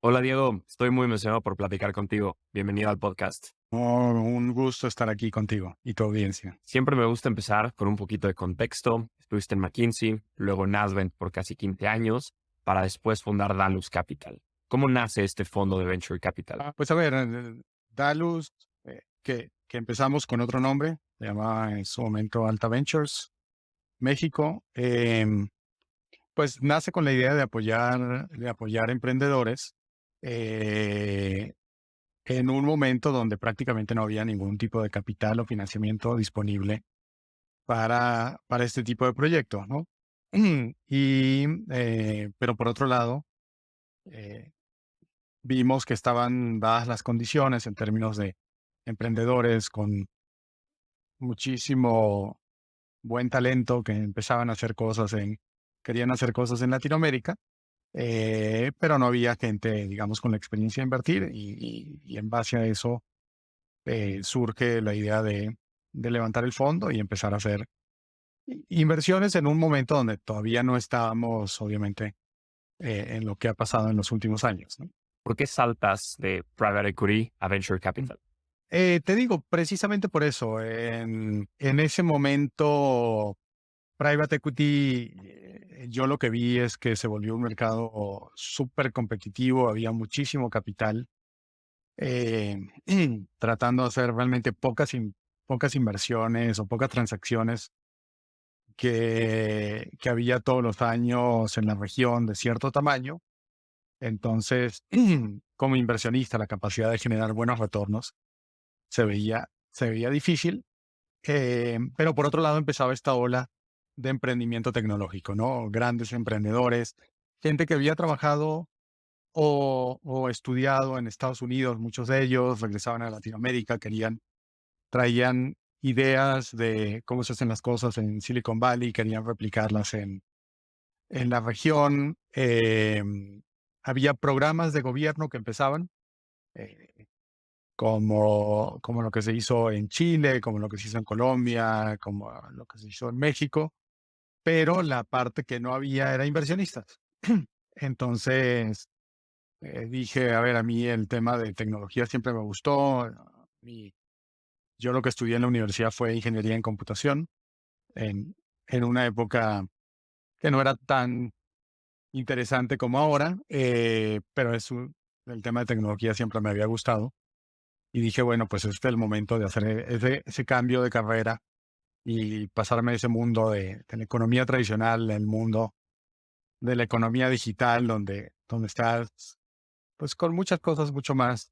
Hola Diego, estoy muy emocionado por platicar contigo. Bienvenido al podcast. Oh, un gusto estar aquí contigo y tu audiencia. Siempre me gusta empezar con un poquito de contexto. Estuviste en McKinsey, luego en Advent por casi 15 años, para después fundar Dalus Capital. ¿Cómo nace este fondo de Venture Capital? Pues a ver, Dalus, que empezamos con otro nombre, se llamaba en su momento Alta Ventures, México, pues nace con la idea de apoyar emprendedores eh, en un momento donde prácticamente no había ningún tipo de capital o financiamiento disponible para este tipo de proyectos, ¿no? Pero por otro lado, eh, vimos que estaban dadas las condiciones en términos de emprendedores con muchísimo buen talento que empezaban a hacer querían hacer cosas en Latinoamérica, pero no había gente, digamos, con la experiencia de invertir y en base a eso surge la idea de levantar el fondo y empezar a hacer inversiones en un momento donde todavía no estábamos, obviamente, en lo que ha pasado en los últimos años, ¿no? ¿Por qué saltas de Private Equity a Venture Mm. Capital? Te digo, precisamente por eso, en ese momento, Private Equity, yo lo que vi es que se volvió un mercado súper competitivo, había muchísimo capital, eh, tratando de hacer realmente pocas inversiones o pocas transacciones que había todos los años en la región de cierto tamaño. Entonces, como inversionista, la capacidad de generar buenos retornos se veía difícil. Pero por otro lado empezaba esta ola de emprendimiento tecnológico, ¿no? Grandes emprendedores, gente que había trabajado o estudiado en Estados Unidos, muchos de ellos regresaban a Latinoamérica, traían ideas de cómo se hacen las cosas en Silicon Valley, querían replicarlas en la región. Había programas de gobierno que empezaban, eh, como lo que se hizo en Chile, como lo que se hizo en Colombia, como lo que se hizo en México, pero la parte que no había era inversionistas. Entonces, dije, a ver, a mí el tema de tecnología siempre me gustó. Y yo lo que estudié en la universidad fue ingeniería en computación, en, en una época que no era tan interesante como ahora, pero el tema de tecnología siempre me había gustado. Y dije, bueno, pues este es el momento de hacer ese cambio de carrera y pasarme de ese mundo de la economía tradicional, el mundo de la economía digital, donde estás pues con muchas cosas mucho más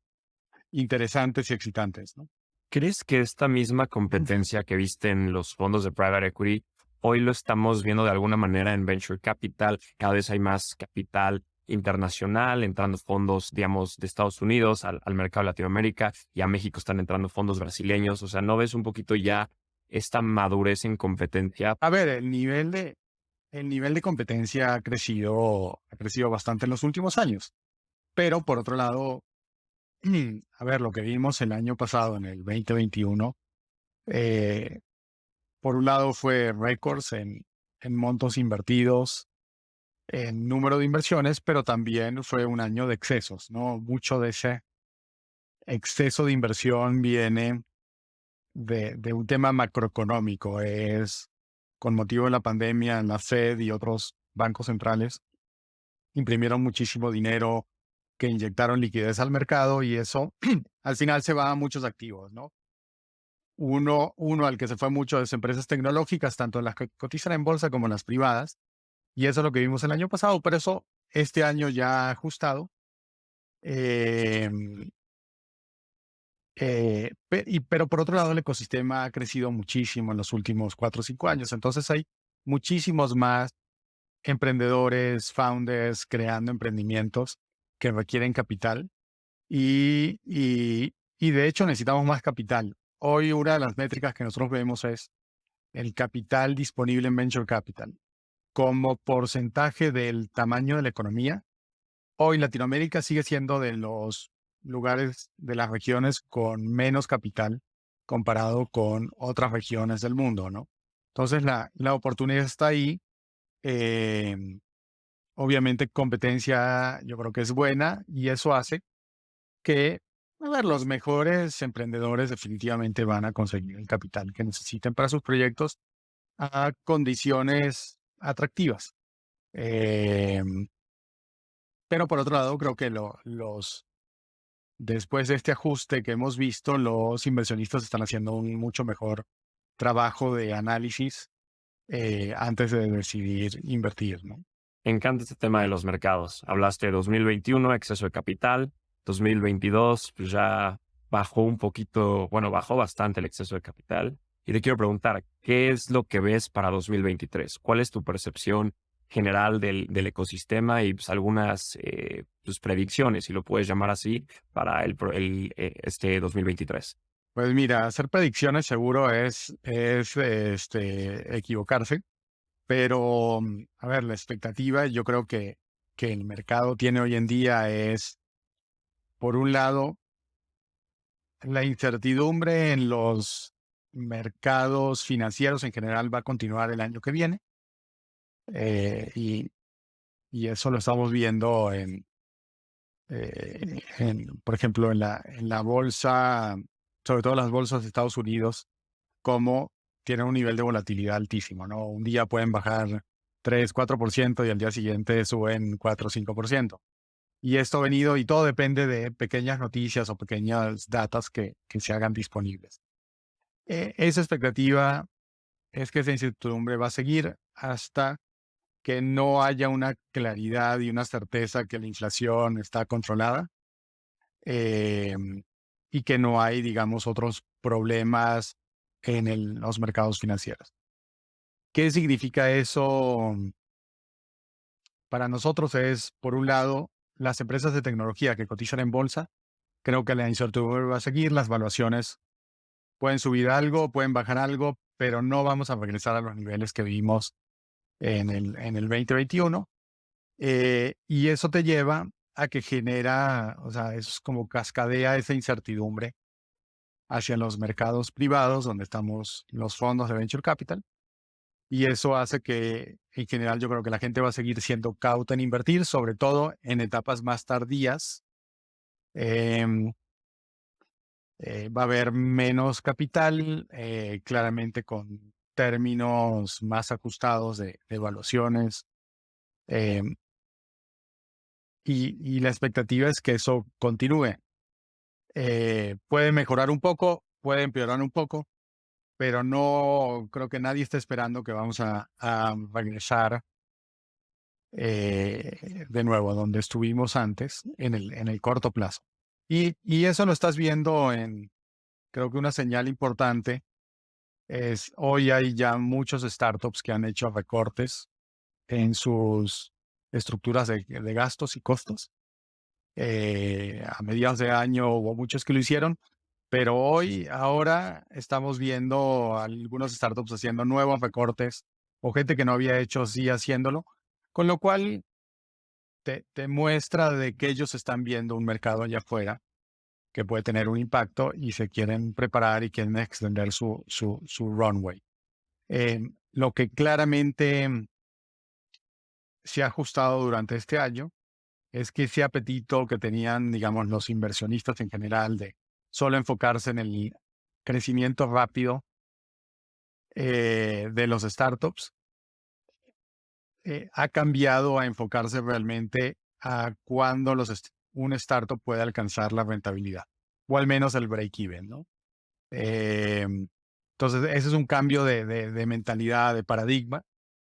interesantes y excitantes, ¿no? ¿Crees que esta misma Mm. competencia que viste en los fondos de Private Equity, hoy lo estamos viendo de alguna manera en Venture Capital? Cada vez hay más capital internacional, entrando fondos, digamos, de Estados Unidos al mercado de Latinoamérica, y a México están entrando fondos brasileños. O sea, ¿no ves un poquito ya esta madurez en competencia? A ver, el nivel de competencia ha crecido bastante en los últimos años, pero por otro lado, a ver, lo que vimos el año pasado, en el 2021, eh, por un lado fue récords en montos invertidos, en número de inversiones, pero también fue un año de excesos, ¿no? Mucho de ese exceso de inversión viene de un tema macroeconómico. Es con motivo de la pandemia, la Fed y otros bancos centrales imprimieron muchísimo dinero que inyectaron liquidez al mercado y eso al final se va a muchos activos, ¿no? Uno al que se fue mucho es empresas tecnológicas, tanto las que cotizan en bolsa como las privadas, y eso es lo que vimos el año pasado, pero eso este año ya ha ajustado. em, pero por otro lado, el ecosistema ha crecido muchísimo en los últimos 4 o 5 años. Entonces hay muchísimos más emprendedores, founders creando emprendimientos que requieren capital y de hecho necesitamos más capital. Hoy una de las métricas que nosotros vemos es el capital disponible en Venture Capital como porcentaje del tamaño de la economía. Hoy Latinoamérica sigue siendo de los lugares de las regiones con menos capital comparado con otras regiones del mundo, ¿no? Entonces la oportunidad está ahí. em, obviamente competencia yo creo que es buena y eso hace que, a ver, los mejores emprendedores definitivamente van a conseguir el capital que necesiten para sus proyectos a condiciones atractivas. Em, pero por otro lado, creo que después de este ajuste que hemos visto, los inversionistas están haciendo un mucho mejor trabajo de análisis antes de decidir invertir, ¿no? Me encanta este tema de los mercados. Hablaste de 2021, exceso de capital. 2022, pues ya bajó un poquito, bueno, bajó bastante el exceso de capital. Y te quiero preguntar, ¿qué es lo que ves para 2023? ¿Cuál es tu percepción general del ecosistema y pues, algunas tus predicciones, si lo puedes llamar así, para este 2023? Pues mira, hacer predicciones seguro es equivocarse, pero a ver, la expectativa yo creo que el mercado tiene hoy en día es, por un lado, la incertidumbre en los mercados financieros en general va a continuar el año que viene eh, y, y eso lo estamos viendo por ejemplo, en la bolsa, sobre todo las bolsas de Estados Unidos, como tienen un nivel de volatilidad altísimo, ¿no? Un día pueden bajar 3, 4% y al día siguiente suben 4, 5%. Y esto ha venido, y todo depende de pequeñas noticias o pequeñas datas que se hagan disponibles. Esa expectativa es que esa incertidumbre va a seguir hasta que no haya una claridad y una certeza que la inflación está controlada y que no hay, digamos, otros problemas en los mercados financieros. ¿Qué significa eso para nosotros? Es, por un lado, las empresas de tecnología que cotizan en bolsa. Creo que la incertidumbre va a seguir, las valuaciones pueden subir algo, pueden bajar algo, pero no vamos a regresar a los niveles que vimos en el 2021. Y eso te lleva a que genera, o sea, es como cascadea esa incertidumbre hacia los mercados privados, donde estamos los fondos de venture capital. Y eso hace que, en general, yo creo que la gente va a seguir siendo cauta en invertir, sobre todo en etapas más tardías. Em, Va a haber menos capital, claramente con términos más ajustados de evaluaciones. em, y la expectativa es que eso continúe. Puede mejorar un poco, puede empeorar un poco, pero no creo que nadie esté esperando que vamos a regresar de nuevo a donde estuvimos antes en el corto plazo. Y eso lo estás viendo creo que una señal importante es hoy hay ya muchos startups que han hecho recortes en sus estructuras de gastos y costos. A mediados de año hubo muchos que lo hicieron, pero ahora estamos viendo algunos startups haciendo nuevos recortes o gente que no había hecho sí haciéndolo, con lo cual te muestra de que ellos están viendo un mercado allá afuera que puede tener un impacto y se quieren preparar y quieren extender su runway. Lo que claramente se ha ajustado durante este año es que ese apetito que tenían, digamos, los inversionistas en general de solo enfocarse en el crecimiento rápido de los startups, ha cambiado a enfocarse realmente a cuándo un startup puede alcanzar la rentabilidad, o al menos el break-even, ¿no? Entonces, ese es un cambio de mentalidad, de paradigma,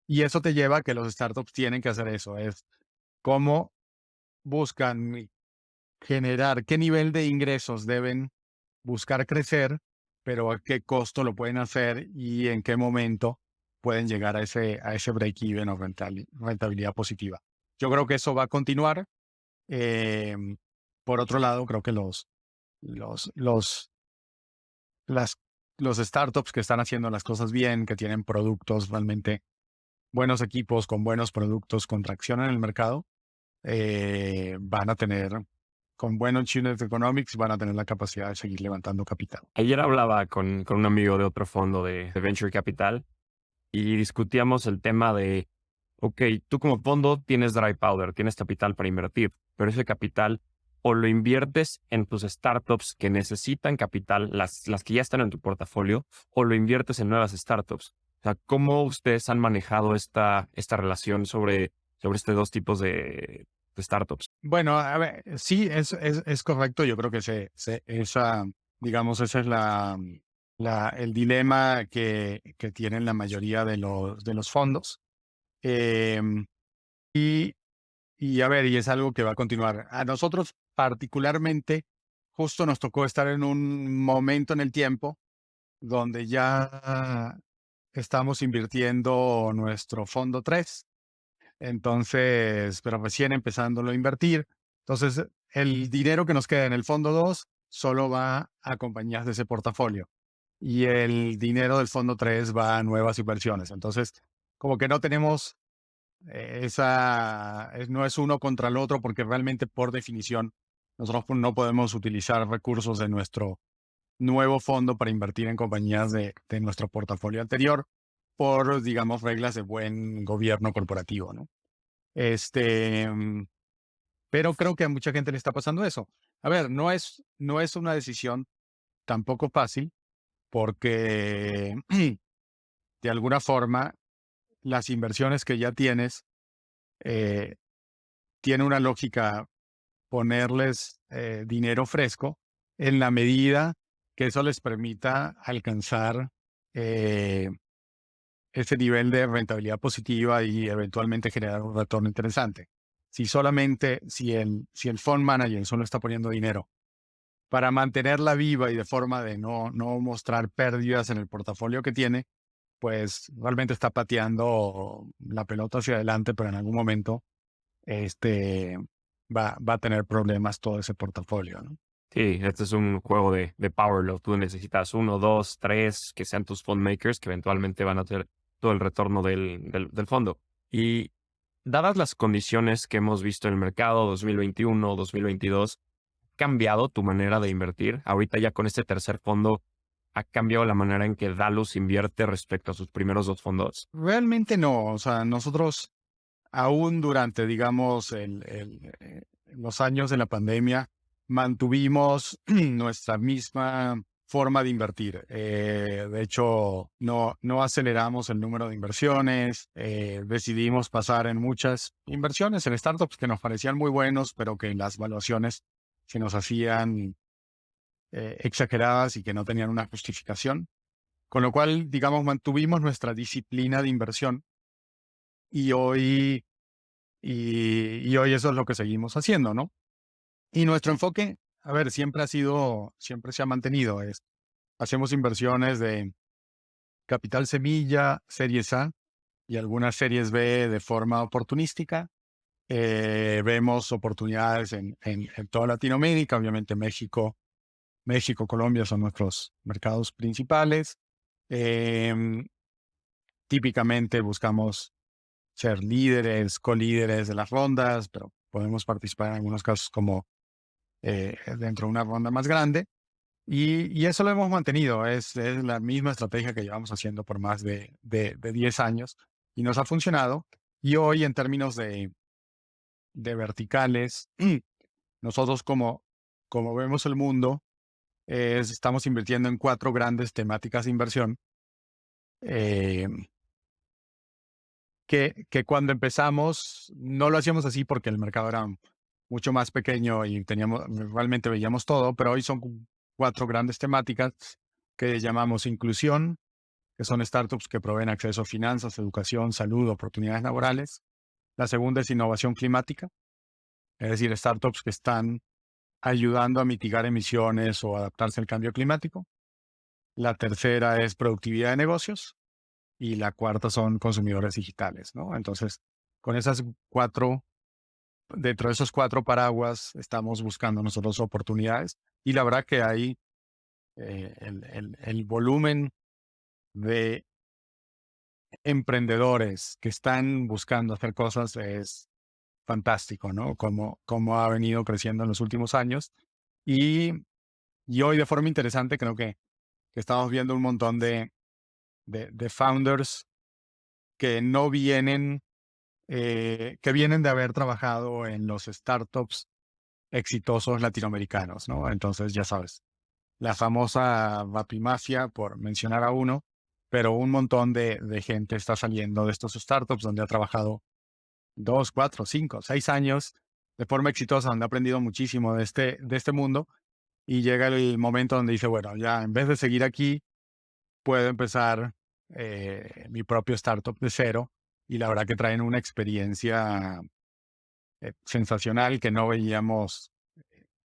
y eso te lleva a que los startups tienen que hacer eso, es cómo buscan generar, qué nivel de ingresos deben buscar crecer, pero a qué costo lo pueden hacer y en qué momento pueden llegar a ese break-even o rentabilidad positiva. Yo creo que eso va a continuar. Em, por otro lado, creo que los, los, las, los startups que están haciendo las cosas bien, que tienen productos realmente buenos equipos con buenos productos, con tracción en el mercado, van a tener, con buenos unit economics, van a tener la capacidad de seguir levantando capital. Ayer hablaba con un amigo de otro fondo de Venture Capital y discutíamos el tema de Ok, tú como fondo tienes dry powder, tienes capital para invertir, pero ese capital o lo inviertes en tus startups que necesitan capital, las que ya están en tu portafolio, o lo inviertes en nuevas startups. O sea, ¿cómo ustedes han manejado esta relación sobre estos dos tipos de startups? Bueno, a ver, sí, es correcto. Yo creo que digamos, esa es el dilema que tienen la mayoría de los fondos. Em, y, y a ver, y es algo que va a continuar. A nosotros particularmente, justo nos tocó estar en un momento en el tiempo donde ya estamos invirtiendo nuestro fondo 3. Entonces, pero recién empezándolo a invertir. Entonces, el dinero que nos queda en el fondo 2 solo va a compañías de ese portafolio. Y el dinero del fondo 3 va a nuevas inversiones. Entonces, como que no tenemos no es uno contra el otro, porque realmente por definición nosotros no podemos utilizar recursos de nuestro nuevo fondo para invertir en compañías de nuestro portafolio anterior por, digamos, reglas de buen gobierno corporativo, ¿no? Este, mm, pero creo que a mucha gente le está pasando eso. A ver, no es una decisión tampoco fácil, porque de alguna forma las inversiones que ya tienes, eh, tiene una lógica ponerles dinero fresco en la medida que eso les permita alcanzar eh, ese nivel de rentabilidad positiva y eventualmente generar un retorno interesante. Si el fund manager solo está poniendo dinero para mantenerla viva y de forma de no mostrar pérdidas en el portafolio que tiene, pues realmente está pateando la pelota hacia adelante, pero en algún momento este, va a tener problemas todo ese portafolio, ¿no? Sí, este es un juego de power law. Tú necesitas uno, dos, tres, que sean tus fund makers, que eventualmente van a tener todo el retorno del fondo. Y dadas las condiciones que hemos visto en el mercado 2021, 2022, ¿ha cambiado tu manera de invertir? Ahorita ya con este tercer fondo, ¿ha cambiado la manera en que Dalus invierte respecto a sus primeros dos fondos? Realmente no, o sea, nosotros aún durante, digamos, los años de la pandemia, mantuvimos nuestra misma forma de invertir. De hecho, no aceleramos el número de inversiones, decidimos pasar en muchas inversiones en startups que nos parecían muy buenos, pero que las valuaciones se nos hacían exageradas y que no tenían una justificación. Con lo cual, digamos, mantuvimos nuestra disciplina de inversión y hoy y hoy eso es lo que seguimos haciendo, ¿no? Y nuestro enfoque, a ver, siempre se ha mantenido, hacemos inversiones de capital semilla, series A y algunas series B de forma oportunística. Vemos oportunidades en toda Latinoamérica, obviamente México, Colombia son nuestros mercados principales. Em, Típicamente buscamos ser líderes, colíderes de las rondas, pero podemos participar en algunos casos como dentro de una ronda más grande. Y eso lo hemos mantenido, es la misma estrategia que llevamos haciendo por más de 10 años y nos ha funcionado. Y hoy en términos de verticales, nosotros como vemos el mundo, estamos invirtiendo en 4 grandes temáticas de inversión. eh, que cuando empezamos no lo hacíamos así porque el mercado era mucho más pequeño y realmente veíamos todo, pero hoy son 4 grandes temáticas que llamamos inclusión, que son startups que proveen acceso a finanzas, educación, salud, oportunidades laborales. La segunda es innovación climática, es decir, startups que están ayudando a mitigar emisiones o adaptarse al cambio climático. La tercera es productividad de negocios y la cuarta son consumidores digitales, ¿no? Entonces, con esas 4, dentro de esos 4 paraguas, estamos buscando nosotros oportunidades y la verdad que ahí el volumen de emprendedores que están buscando hacer cosas es fantástico, ¿no? Como ha venido creciendo en los últimos años. Y, y hoy de forma interesante creo que estamos viendo un montón de founders que no vienen que vienen de haber trabajado en los startups exitosos latinoamericanos, ¿no? Entonces, ya sabes, la famosa Vapimafia, por mencionar a uno, pero un montón de gente está saliendo de estos startups donde ha trabajado 2, 4, 5, 6 años de forma exitosa, donde ha aprendido muchísimo de este mundo y llega el momento donde dice, bueno, ya en vez de seguir aquí, puedo empezar mi propio startup de cero y la verdad que traen una experiencia sensacional que no veíamos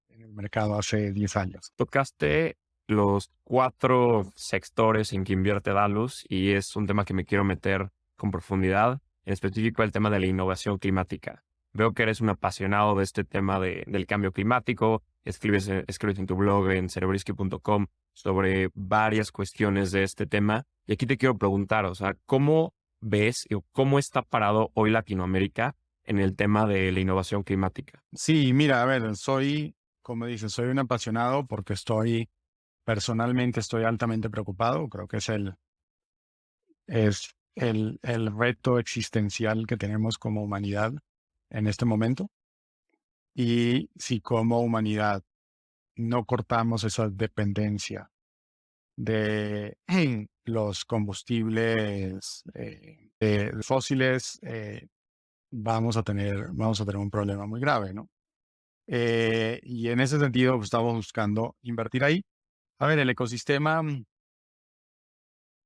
en el mercado hace 10 años. Tocaste los 4 sectores en que invierte Dalus y es un tema que me quiero meter con profundidad, en específico el tema de la innovación climática. Veo que eres un apasionado de este tema del cambio climático, escribes en tu blog en cerebrisky.com sobre varias cuestiones de este tema. Y aquí te quiero preguntar, o sea, ¿cómo ves o cómo está parado hoy Latinoamérica en el tema de la innovación climática? Sí, mira, a ver, como dices, soy un apasionado porque personalmente estoy altamente preocupado. Creo que es el reto existencial que tenemos como humanidad en este momento. Y si como humanidad no cortamos esa dependencia de los combustibles fósiles, vamos a tener un problema muy grave, ¿no? Y en ese sentido, pues, estamos buscando invertir ahí. A ver, el ecosistema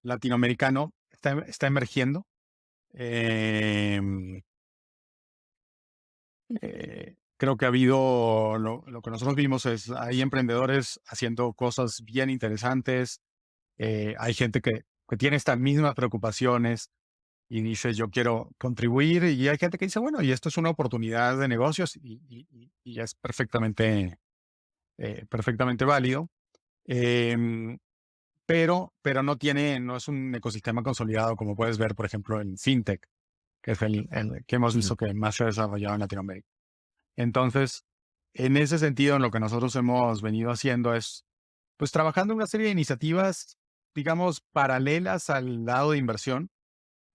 latinoamericano está emergiendo. Em, Creo que ha habido, lo que nosotros vimos es, hay emprendedores haciendo cosas bien interesantes. Hay gente que tiene estas mismas preocupaciones y dice, yo quiero contribuir. Y hay gente que dice, bueno, y esto es una oportunidad de negocios y es perfectamente válido. Em, pero no es un ecosistema consolidado como puedes ver, por ejemplo, en FinTech, que es el que hemos Ujú. visto que más se ha desarrollado en Latinoamérica. Entonces, en ese sentido, en lo que nosotros hemos venido haciendo es, pues, trabajando en una serie de iniciativas, digamos, paralelas al lado de inversión,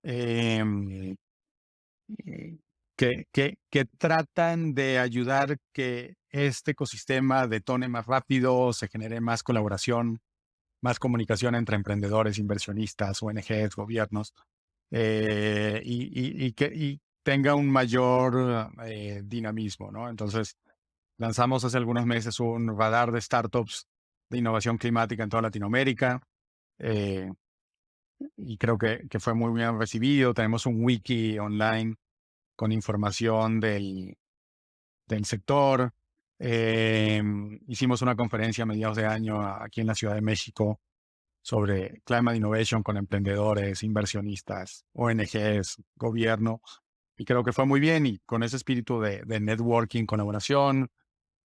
em, que tratan de ayudar que este ecosistema detone más rápido, se genere más colaboración, más comunicación entre emprendedores, inversionistas, ONGs, gobiernos, y tenga un mayor dinamismo, ¿no? Entonces, lanzamos hace algunos meses un radar de startups de innovación climática en toda Latinoamérica, eh, y creo que fue muy bien recibido. Tenemos un wiki online con información del sector. Hicimos una conferencia a mediados de año aquí en la Ciudad de México sobre Climate Innovation con emprendedores, inversionistas, ONGs, gobierno, y creo que fue muy bien y con ese espíritu de networking, colaboración.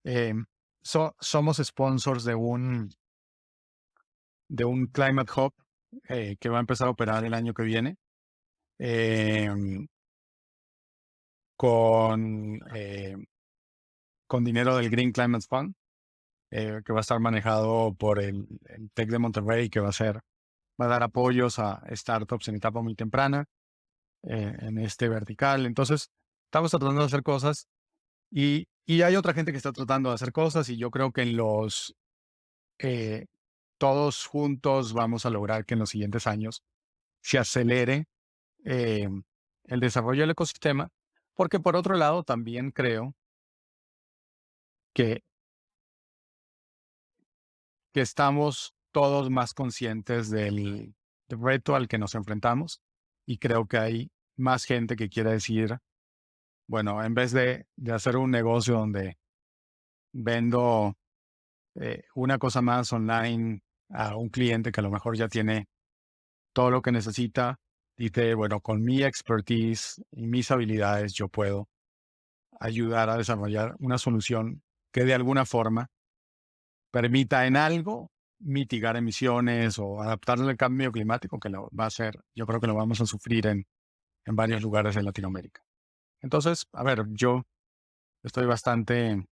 em, Somos sponsors de un Climate Hub que va a empezar a operar el año que viene em, con, con dinero del Green Climate Fund, que va a estar manejado por el TEC de Monterrey, que va a dar apoyos a startups en etapa muy temprana en este vertical. Entonces, estamos tratando de hacer cosas y hay otra gente que está tratando de hacer cosas y yo creo que eh, todos juntos vamos a lograr que en los siguientes años se acelere eh, el desarrollo del ecosistema, porque por otro lado también creo que, que estamos todos más conscientes del reto al que nos enfrentamos y creo que hay más gente que quiere decir, bueno, en vez de hacer un negocio donde vendo una cosa más online a un cliente que a lo mejor ya tiene todo lo que necesita, dice, bueno, con mi expertise y mis habilidades yo puedo ayudar a desarrollar una solución que de alguna forma permita en algo mitigar emisiones o adaptarse al cambio climático, que lo va a hacer, yo creo que lo vamos a sufrir en varios lugares de Latinoamérica. Entonces, a ver, yo estoy bastante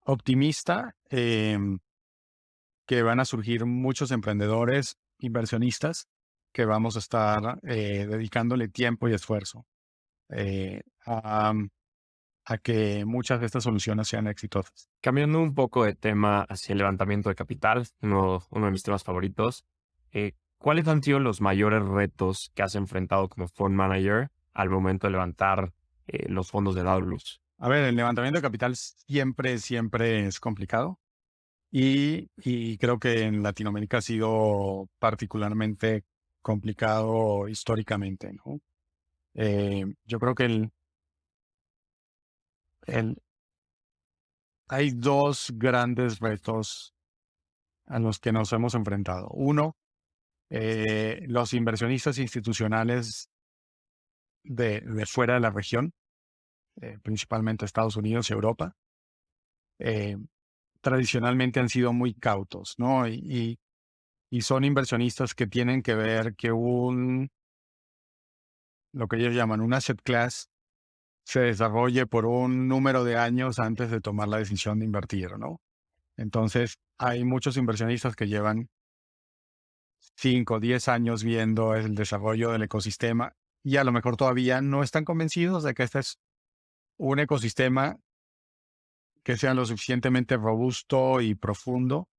optimista, que van a surgir muchos emprendedores, inversionistas, que vamos a estar dedicándole tiempo y esfuerzo a que muchas de estas soluciones sean exitosas. Cambiando un poco de tema hacia el levantamiento de capital, uno de mis temas favoritos, ¿cuáles han sido los mayores retos que has enfrentado como fund manager al momento de levantar los fondos de Daedalus? A ver, el levantamiento de capital siempre es complicado y creo que en Latinoamérica ha sido particularmente complicado históricamente, ¿no? Yo creo que el- hay dos grandes retos a los que nos hemos enfrentado. Uno, los inversionistas institucionales de fuera de la región, principalmente Estados Unidos y Europa, eh, tradicionalmente han sido muy cautos, ¿no? Y son inversionistas que tienen que ver que lo que ellos llaman un asset class, se desarrolle por un número de años antes de tomar la decisión de invertir, ¿no? Entonces, hay muchos inversionistas que llevan 5 o 10 años viendo el desarrollo del ecosistema y a lo mejor todavía no están convencidos de que este es un ecosistema que sea lo suficientemente robusto y profundo,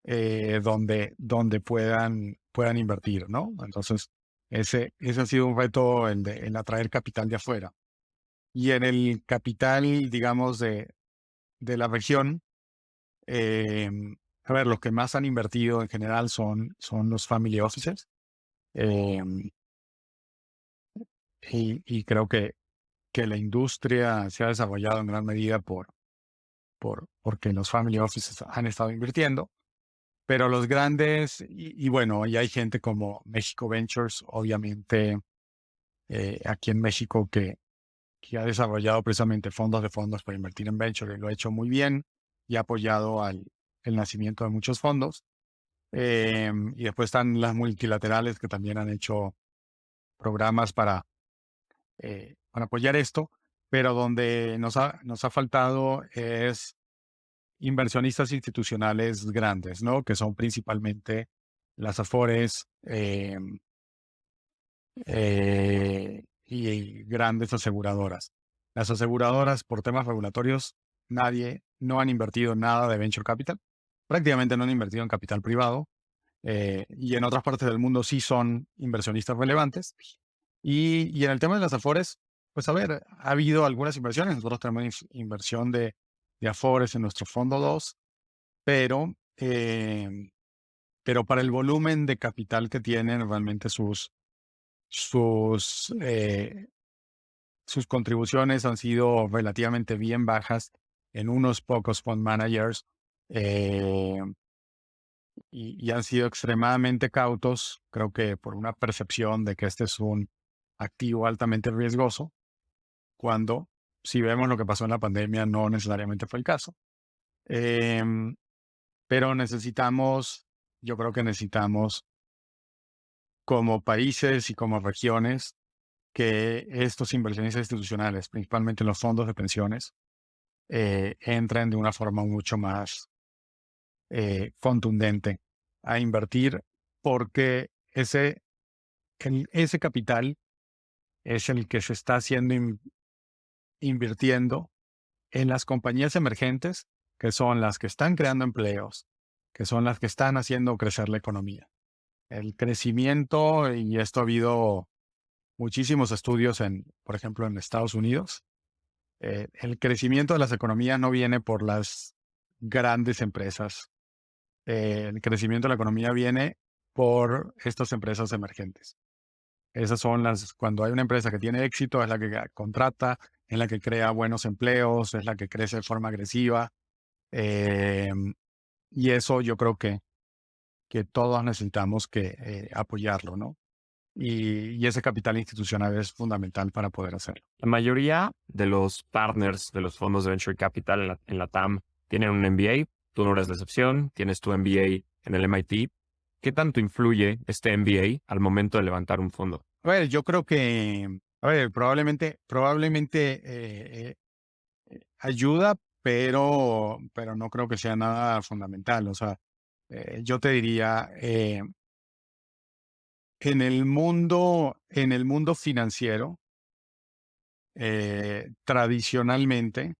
donde puedan invertir, ¿no? Entonces, ese ha sido un reto, el atraer capital de afuera. Y en el capital, digamos, de la región, a ver, los que más han invertido en general son los family offices. em, y creo que la industria se ha desarrollado en gran medida porque los family offices han estado invirtiendo. Pero los grandes, y bueno, y hay gente como México Ventures, obviamente, aquí en México, que ha desarrollado precisamente fondos de fondos para invertir en venture y lo ha hecho muy bien y ha apoyado el nacimiento de muchos fondos. Y después están las multilaterales que también han hecho programas para apoyar esto, pero donde nos ha faltado es inversionistas institucionales grandes, ¿no? Que son principalmente las Afores y grandes aseguradoras. Las aseguradoras, por temas regulatorios, no han invertido nada de venture capital. Prácticamente no han invertido en capital privado. Y en otras partes del mundo sí son inversionistas relevantes. Y en el tema de las Afores, pues a ver, ha habido algunas inversiones. Nosotros tenemos inversión de Afores en nuestro fondo 2, pero, pero para el volumen de capital que tienen, realmente sus, eh, sus contribuciones han sido relativamente bien bajas en unos pocos fund managers, eh, y han sido extremadamente cautos, creo que por una percepción de que este es un activo altamente riesgoso, cuando, si vemos lo que pasó en la pandemia, no necesariamente fue el caso. Em, pero yo creo que necesitamos como países y como regiones que estos inversionistas institucionales, principalmente los fondos de pensiones, entren de una forma mucho más contundente a invertir, porque ese capital es el que se está invirtiendo en las compañías emergentes, que son las que están creando empleos, que son las que están haciendo crecer la economía. El crecimiento, y esto ha habido muchísimos estudios por ejemplo, en Estados Unidos. El crecimiento de las economías no viene por las grandes empresas. El crecimiento de la economía viene por estas empresas emergentes. Cuando hay una empresa que tiene éxito, es la que contrata, es la que crea buenos empleos, es la que crece de forma agresiva. eh, y eso yo creo que todos necesitamos apoyarlo, ¿no? Y ese capital institucional es fundamental para poder hacerlo. La mayoría de los partners de los fondos de Venture Capital en la TAM tienen un MBA. Tú no eres la excepción, tienes tu MBA en el MIT. ¿Qué tanto influye este MBA al momento de levantar un fondo? A ver, yo creo que, a ver, probablemente ayuda, pero no creo que sea nada fundamental. O sea, yo te diría, en el mundo financiero, tradicionalmente,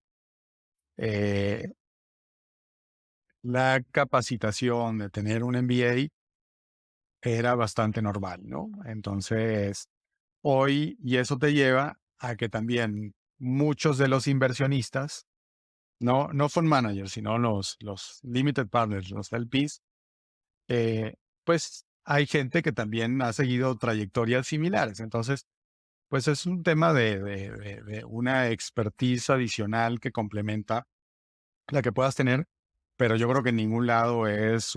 eh, la capacitación de tener un MBA era bastante normal, ¿no? Entonces, hoy, y eso te lleva a que también muchos de los inversionistas, no fund managers, sino los limited partners, los LPs, eh, pues hay gente que también ha seguido trayectorias similares. Entonces, pues es un tema de una expertise adicional que complementa la que puedas tener, pero yo creo que en ningún lado es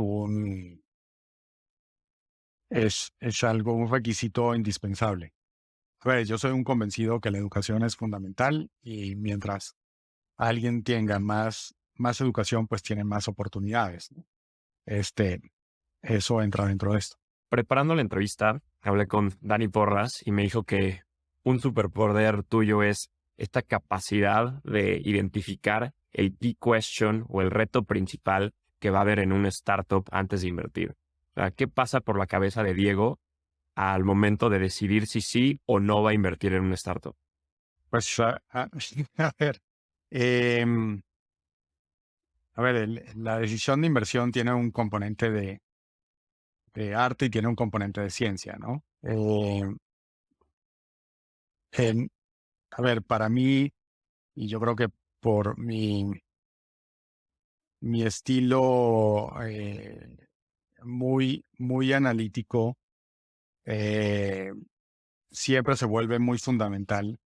algo, un requisito indispensable. A ver, yo soy un convencido que la educación es fundamental y mientras alguien tenga más educación, pues tiene más oportunidades, ¿no? Este, Eso entra dentro de esto. Preparando la entrevista, hablé con Dani Porras y me dijo que un superpoder tuyo es esta capacidad de identificar el key question o el reto principal que va a haber en una startup antes de invertir. O sea, ¿qué pasa por la cabeza de Diego al momento de decidir si sí o no va a invertir en una startup? Pues, a ver, em, la decisión de inversión tiene un componente de arte y tiene un componente de ciencia, ¿no? En- a ver, para mí, y yo creo que por mi estilo muy analítico, eh, siempre se vuelve muy fundamental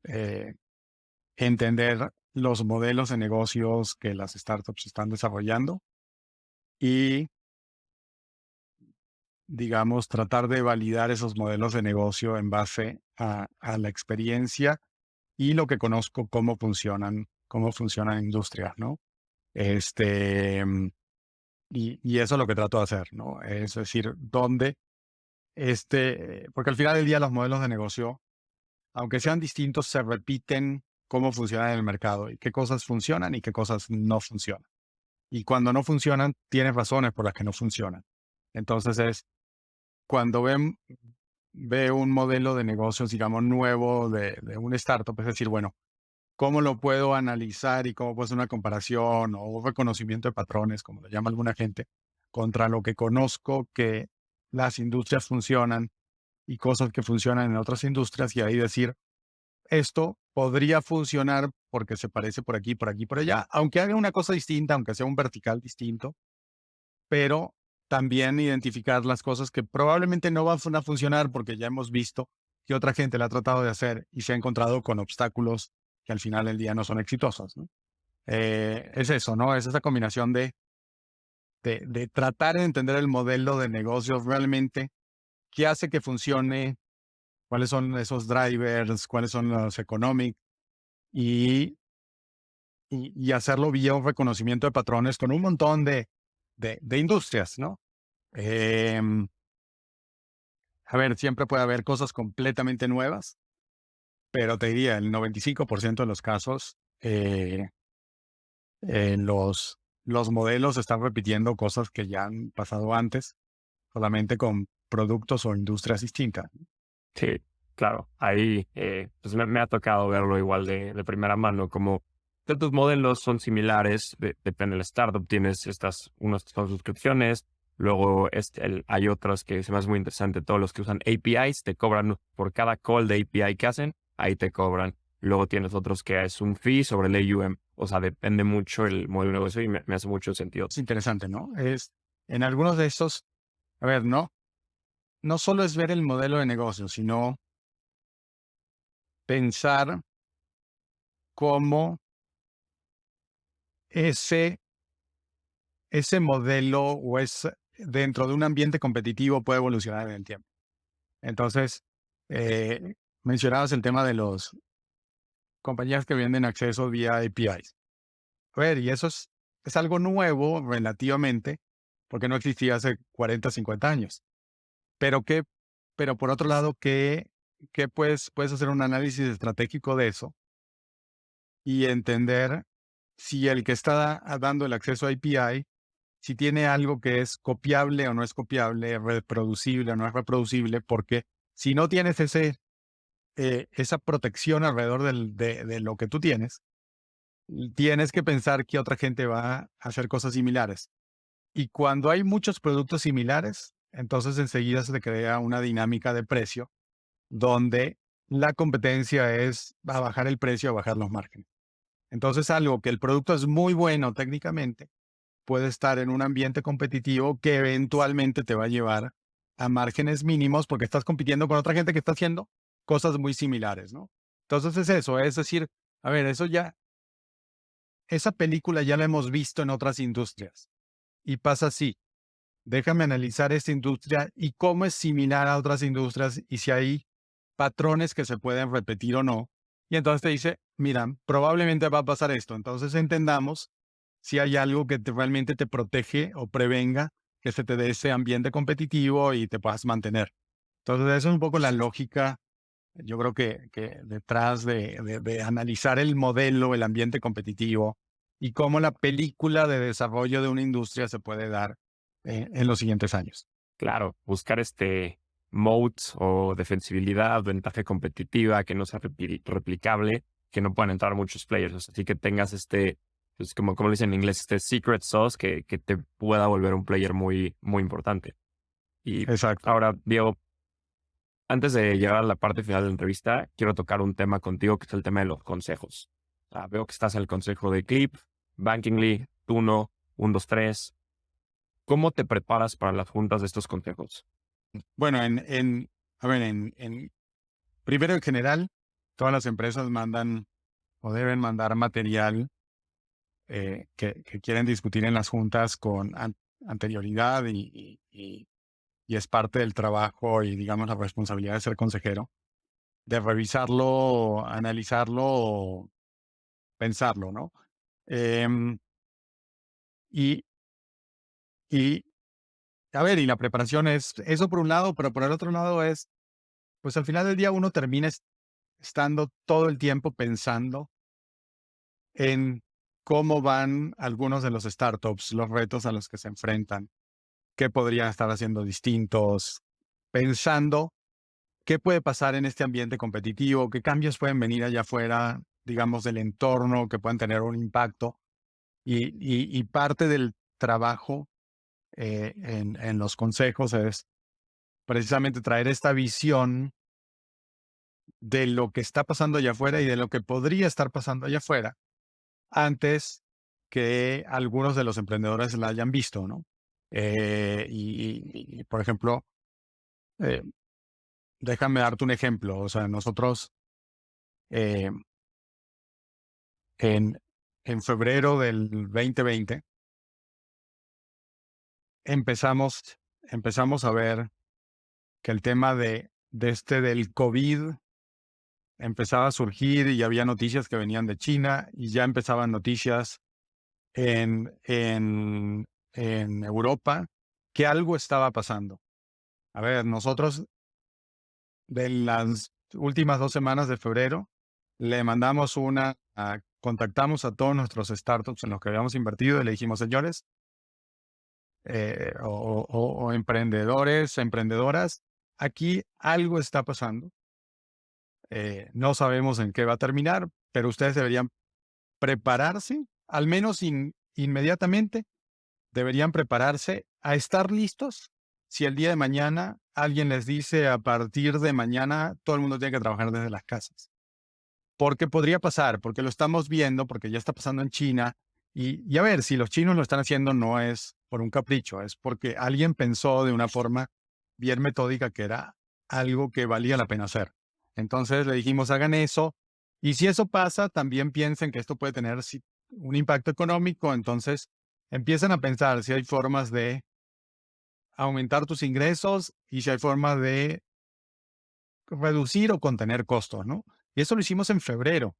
eh, entender los modelos de negocios que las startups están desarrollando y, digamos, tratar de validar esos modelos de negocio en base a la experiencia y lo que conozco cómo funcionan industrias, ¿no? Este, mm, y eso es lo que trato de hacer, ¿no? Es decir, porque al final del día los modelos de negocio, aunque sean distintos, se repiten cómo funcionan en el mercado y qué cosas funcionan y qué cosas no funcionan. Y cuando no funcionan, tienes razones por las que no funcionan. Entonces cuando ve un modelo de negocios, digamos, nuevo de un startup, es decir, bueno, ¿cómo lo puedo analizar y cómo puedo hacer una comparación o un reconocimiento de patrones, como lo llama alguna gente, contra lo que conozco que las industrias funcionan y cosas que funcionan en otras industrias y ahí decir, esto podría funcionar porque se parece por aquí, por aquí, por allá, aunque haga una cosa distinta, aunque sea un vertical distinto, pero también identificar las cosas que probablemente no van a funcionar porque ya hemos visto que otra gente la ha tratado de hacer y se ha encontrado con obstáculos que al final del día no son exitosos, ¿no? Es eso, ¿no? Es esa combinación de tratar de entender el modelo de negocios realmente, qué hace que funcione, cuáles son esos drivers, cuáles son los economic y, y hacerlo vía un reconocimiento de patrones con un montón de industrias, ¿no? Em, a ver, siempre puede haber cosas completamente nuevas, pero te diría, el 95% de los casos, los modelos están repitiendo cosas que ya han pasado antes, solamente con productos o industrias distintas. Sí, claro. Ahí pues me ha tocado verlo igual de primera mano, como que tus modelos son similares, depende del startup, tienes unos son suscripciones, luego hay otros que se me hace muy interesante, todos los que usan APIs te cobran por cada call de API que hacen, ahí te cobran. Luego tienes otros que es un fee sobre el AUM, o sea, depende mucho el modelo de negocio y me hace mucho sentido. Es interesante, ¿no? En algunos de estos, a ver, no solo es ver el modelo de negocio, sino pensar cómo ese, ese modelo o es dentro de un ambiente competitivo puede evolucionar en el tiempo. Entonces, eh, mencionabas el tema de las compañías que venden acceso vía APIs. A ver, y eso es algo nuevo relativamente, porque no existía hace 40, 50 años. Pero pero por otro lado, ¿qué puedes hacer un análisis estratégico de eso y entender si el que está dando el acceso a API, si tiene algo que es copiable o no es copiable, reproducible o no es reproducible, porque si no tienes esa protección alrededor de lo que tú tienes, tienes que pensar que otra gente va a hacer cosas similares. Y cuando hay muchos productos similares, entonces enseguida se crea una dinámica de precio donde la competencia es a bajar el precio, a bajar los márgenes. Entonces, algo que el producto es muy bueno técnicamente, puede estar en un ambiente competitivo que eventualmente te va a llevar a márgenes mínimos porque estás compitiendo con otra gente que está haciendo cosas muy similares, ¿no? Entonces es eso, es decir, a ver, esa película ya la hemos visto en otras industrias y pasa así. Déjame analizar esta industria y cómo es similar a otras industrias y si hay patrones que se pueden repetir o no. Y entonces te dice, mira, probablemente va a pasar esto. Entonces entendamos si hay algo que realmente te protege o prevenga que se te dé ese ambiente competitivo y te puedas mantener. Entonces, eso es un poco la lógica, yo creo que detrás de analizar el modelo, el ambiente competitivo y cómo la película de desarrollo de una industria se puede dar en los siguientes años. Claro, buscar moat o defensibilidad, ventaja competitiva que no sea replicable, que no puedan entrar muchos players. O sea, así que tengas pues como le dicen en inglés, secret sauce que te pueda volver un player muy, muy importante. Y Exacto. ahora, Diego, antes de llegar a la parte final de la entrevista, quiero tocar un tema contigo, que es el tema de los consejos. Veo que estás en el consejo de Clip, Bankingly, Tuno, 123. ¿Cómo te preparas para las juntas de estos consejos? Bueno, a ver, primero en general, todas las empresas mandan o deben mandar material que quieren discutir en las juntas con anterioridad y es parte del trabajo y, digamos, la responsabilidad de ser consejero, de revisarlo, analizarlo, pensarlo, ¿no? Em, y, y, a ver, y la preparación es eso por un lado, pero por el otro lado es, pues al final del día uno termina estando todo el tiempo pensando en cómo van algunos de los startups, los retos a los que se enfrentan, qué podrían estar haciendo distintos, pensando qué puede pasar en este ambiente competitivo, qué cambios pueden venir allá afuera, digamos, del entorno, que puedan tener un impacto. Y parte del trabajo en los consejos es precisamente traer esta visión de lo que está pasando allá afuera y de lo que podría estar pasando allá afuera antes que algunos de los emprendedores la hayan visto, ¿no? Por ejemplo, eh, déjame darte un ejemplo. O sea, nosotros eh, en, en febrero del 2020 empezamos, empezamos a ver que el tema del COVID empezaba a surgir y había noticias que venían de China y ya empezaban noticias en, en, en Europa que algo estaba pasando. A ver, nosotros de las últimas 2 semanas de febrero le mandamos contactamos a todos nuestros startups en los que habíamos invertido y le dijimos, señores, o emprendedores, emprendedoras, aquí algo está pasando. No sabemos en qué va a terminar, pero ustedes deberían prepararse, al menos inmediatamente, deberían prepararse a estar listos si el día de mañana alguien les dice a partir de mañana todo el mundo tiene que trabajar desde las casas. Porque podría pasar, porque lo estamos viendo, porque ya está pasando en China. Y a ver, si los chinos lo están haciendo no es por un capricho, es porque alguien pensó de una forma bien metódica que era algo que valía la pena hacer. Entonces le dijimos, hagan eso. Y si eso pasa, también piensen que esto puede tener un impacto económico. Entonces empiezan a pensar si hay formas de aumentar tus ingresos y si hay formas de reducir o contener costos, ¿no? Y eso lo hicimos en febrero.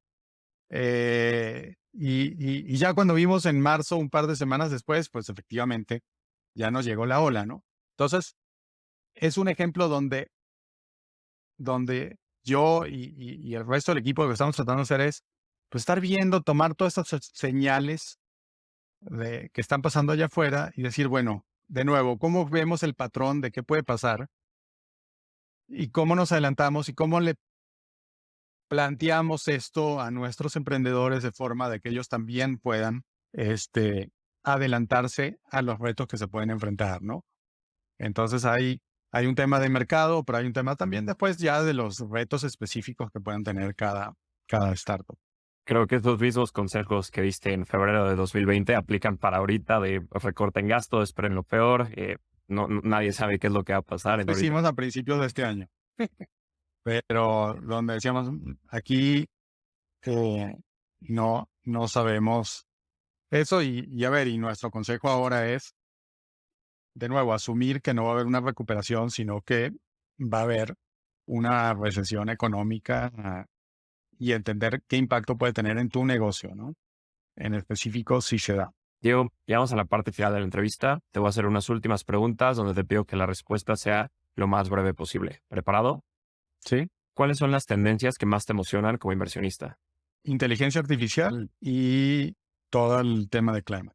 Y ya cuando vimos en marzo, un par de semanas después, pues efectivamente ya nos llegó la ola, ¿no? Entonces, es un ejemplo donde yo y el resto del equipo lo que estamos tratando de hacer es, pues, estar viendo, tomar todas estas señales que están pasando allá afuera y decir, bueno, de nuevo, ¿cómo vemos el patrón de qué puede pasar? Y cómo nos adelantamos y cómo le planteamos esto a nuestros emprendedores de forma de que ellos también puedan adelantarse a los retos que se pueden enfrentar, ¿no? Entonces hay un tema de mercado, pero hay un tema también después ya de los retos específicos que puedan tener cada startup. Creo que estos mismos consejos que diste en febrero de 2020 aplican para ahorita de recorten gasto, esperen lo peor, nadie sabe qué es lo que va a pasar. Lo Ahorita hicimos a principios de este año, pero donde decíamos, aquí no sabemos eso y a ver, y nuestro consejo ahora es, de nuevo, asumir que no va a haber una recuperación, sino que va a haber una recesión económica y entender qué impacto puede tener en tu negocio, ¿no? En específico, si se da. Diego, llegamos a la parte final de la entrevista. Te voy a hacer unas últimas preguntas donde te pido que la respuesta sea lo más breve posible. ¿Preparado? ¿Sí? ¿Cuáles son las tendencias que más te emocionan como inversionista? Inteligencia artificial y todo el tema de clima.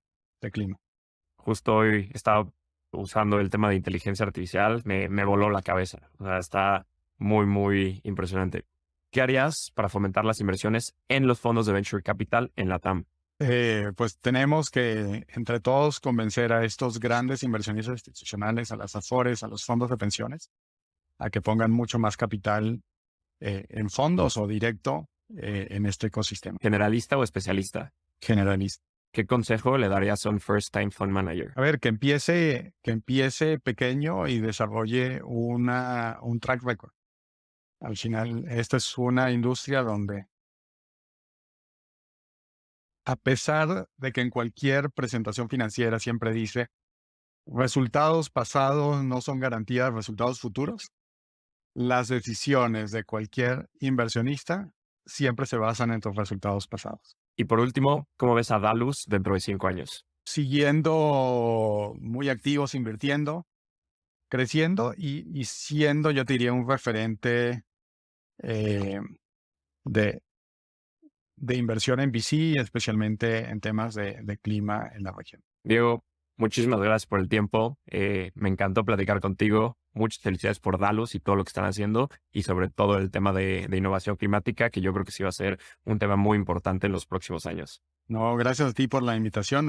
Justo hoy estaba usando el tema de inteligencia artificial, me voló la cabeza. O sea, está muy, muy impresionante. ¿Qué harías para fomentar las inversiones en los fondos de Venture Capital en la TAM? Pues tenemos que, entre todos, convencer a estos grandes inversionistas institucionales, a las Afores, a los fondos de pensiones, a que pongan mucho más capital en fondos o directo en este ecosistema ¿Generalista o especialista? generalista. ¿Qué consejo le darías a un first time fund manager? A ver, que empiece pequeño y desarrolle un track record. Al final, esta es una industria donde, a pesar de que en cualquier presentación financiera siempre dice, resultados pasados no son garantía de resultados futuros, las decisiones de cualquier inversionista siempre se basan en tus resultados pasados. Y por último, ¿cómo ves a Dalus dentro de 5 años? Siguiendo muy activos, invirtiendo, creciendo y siendo, yo te diría, un referente eh, de, de inversión en VC, especialmente en temas de clima en la región. Diego, muchísimas gracias por el tiempo. Me encantó platicar contigo. Muchas felicidades por Dalus y todo lo que están haciendo y sobre todo el tema de innovación climática, que yo creo que sí va a ser un tema muy importante en los próximos años. No, gracias a ti por la invitación.